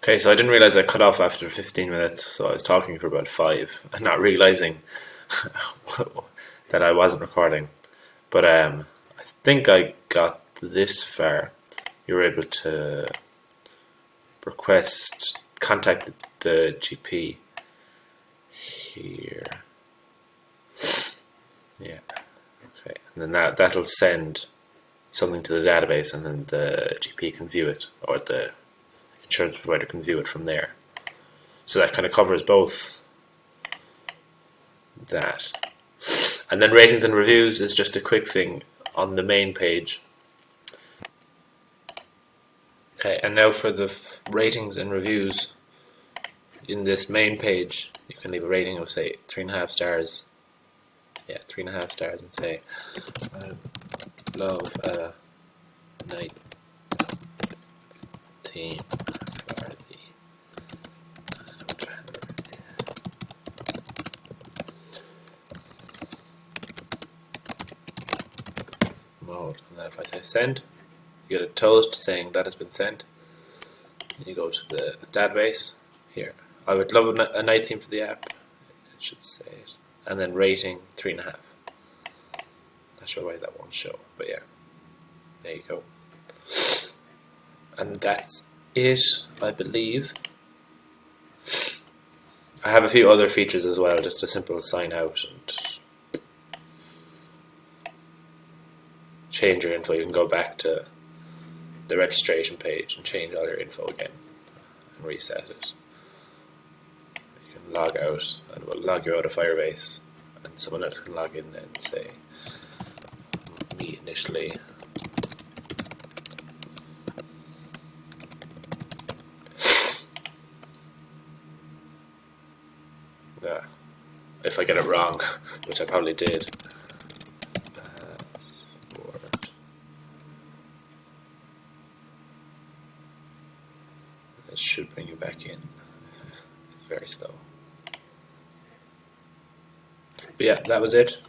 Okay, so I didn't realize I cut off after 15 minutes, so I was talking for about 5 and not realizing that I wasn't recording. But I think I got this far. You were able to contact the GP here. Yeah, okay. And then that'll send something to the database, and then the GP can view it, or the insurance provider can view it from there. So that kind of covers both that. And then ratings and reviews is just a quick thing on the main page. Okay, and now for the ratings and reviews in this main page, you can leave a rating of, say, 3.5 stars. Yeah, 3.5 stars, and say, I love night team for the mode. And then if I say send, you get a toast saying that has been sent. You go to the database here. I would love a night theme for the app. It should say it. And then rating 3.5. Not sure why that won't show, but yeah, there you go. And that's it, I believe. I have a few other features as well, just a simple sign out and change your info. You can go back to the registration page and change all your info again and reset it. You can log out, and it will log you out of Firebase, and someone else can log in then and say, me initially. Yeah, if I get it wrong, which I probably did. Password. It should bring you back in. It's very slow. But yeah, that was it.